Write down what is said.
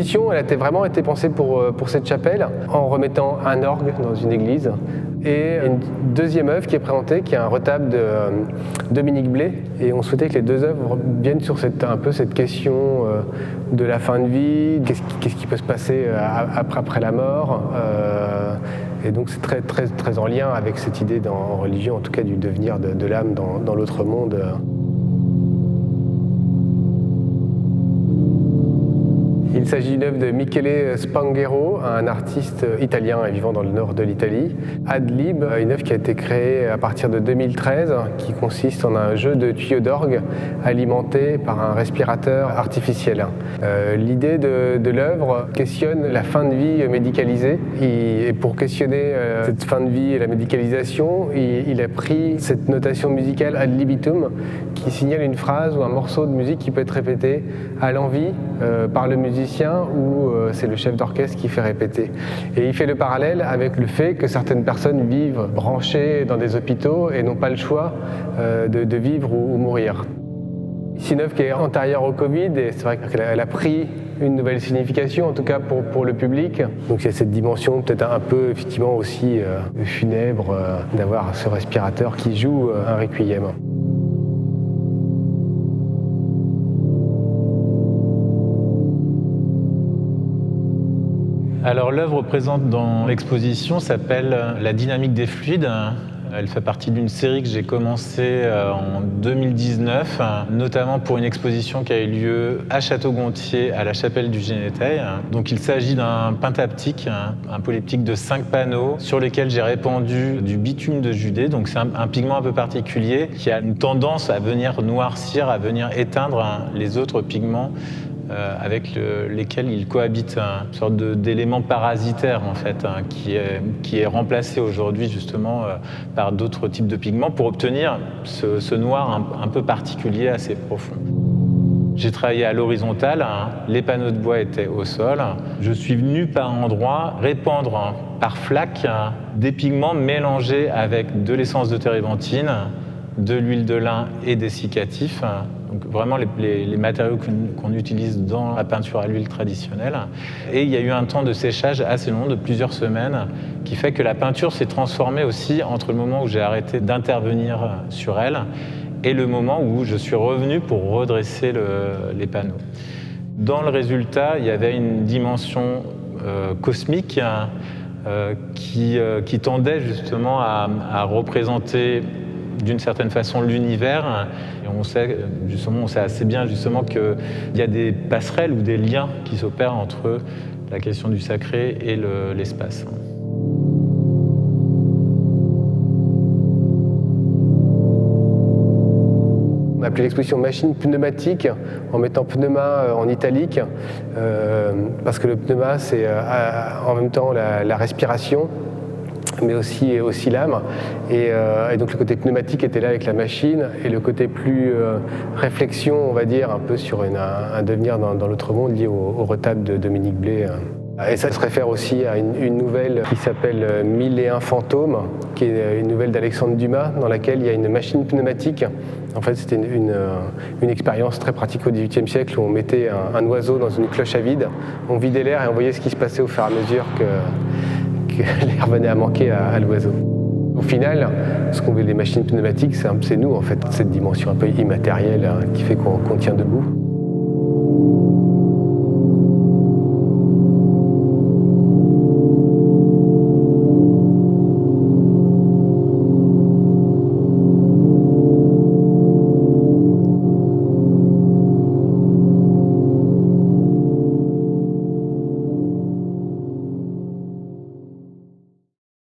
l'exposition, elle a vraiment été pensée pour cette chapelle, en remettant un orgue dans une église. Et une deuxième œuvre qui est présentée, qui est un retable de Dominique Blé. Et on souhaitait que les deux œuvres viennent sur un peu cette question de la fin de vie, qu'est-ce qui peut se passer après la mort. Et donc c'est très en lien avec cette idée en religion, en tout cas du devenir de l'âme dans l'autre monde. Il s'agit d'une œuvre de Michele Spanghero, un artiste italien vivant dans le nord de l'Italie. Adlib, une œuvre qui a été créée à partir de 2013, qui consiste en un jeu de tuyaux d'orgue alimenté par un respirateur artificiel. L'idée de l'œuvre questionne la fin de vie médicalisée. Et pour questionner cette fin de vie et la médicalisation, il a pris cette notation musicale ad libitum, qui signale une phrase ou un morceau de musique qui peut être répété à l'envi par le musicien ou c'est le chef d'orchestre qui fait répéter. Et il fait le parallèle avec le fait que certaines personnes vivent branchées dans des hôpitaux et n'ont pas le choix de vivre ou mourir. C'est une œuvre qui est antérieure au Covid et c'est vrai qu'elle a pris une nouvelle signification, en tout cas pour le public. Donc il y a cette dimension peut-être un peu effectivement aussi funèbre d'avoir ce respirateur qui joue un requiem. Alors l'œuvre présente dans l'exposition s'appelle La dynamique des fluides. Elle fait partie d'une série que j'ai commencée en 2019, notamment pour une exposition qui a eu lieu à Château-Gontier, à la chapelle du Généteil. Donc il s'agit d'un pentaptyque, un polyptyque de 5 panneaux sur lesquels j'ai répandu du bitume de Judée. Donc c'est un pigment un peu particulier qui a une tendance à venir noircir, à venir éteindre les autres pigments avec lesquels il cohabite, une sorte d'élément parasitaire en fait, qui est remplacé aujourd'hui justement par d'autres types de pigments pour obtenir ce noir un peu particulier, assez profond. J'ai travaillé à l'horizontale, les panneaux de bois étaient au sol. Je suis venu par endroits répandre par flaques des pigments mélangés avec de l'essence de térébenthine, de l'huile de lin et des cicatifs. Donc vraiment les matériaux qu'on utilise dans la peinture à l'huile traditionnelle. Et il y a eu un temps de séchage assez long, de plusieurs semaines, qui fait que la peinture s'est transformée aussi entre le moment où j'ai arrêté d'intervenir sur elle et le moment où je suis revenu pour redresser les panneaux. Dans le résultat, il y avait une dimension cosmique qui tendait justement à représenter d'une certaine façon l'univers. Et on sait assez bien justement qu'il y a des passerelles ou des liens qui s'opèrent entre la question du sacré et l'espace. On a appelé l'exposition machine pneumatique en mettant pneuma en italique parce que le pneuma c'est en même temps la respiration mais aussi l'âme. Et donc le côté pneumatique était là avec la machine, et le côté plus réflexion, on va dire, un peu sur un devenir dans l'autre monde lié au retable de Dominique Blé. Et ça se réfère aussi à une nouvelle qui s'appelle 1001 fantômes, qui est une nouvelle d'Alexandre Dumas, dans laquelle il y a une machine pneumatique. En fait, c'était une expérience très pratique au XVIIIe siècle où on mettait un oiseau dans une cloche à vide, on vidait l'air et on voyait ce qui se passait au fur et à mesure que l'air venait à manquer à l'oiseau. Au final, ce qu'on veut des machines pneumatiques, c'est nous en fait, cette dimension un peu immatérielle qui fait qu'on tient debout.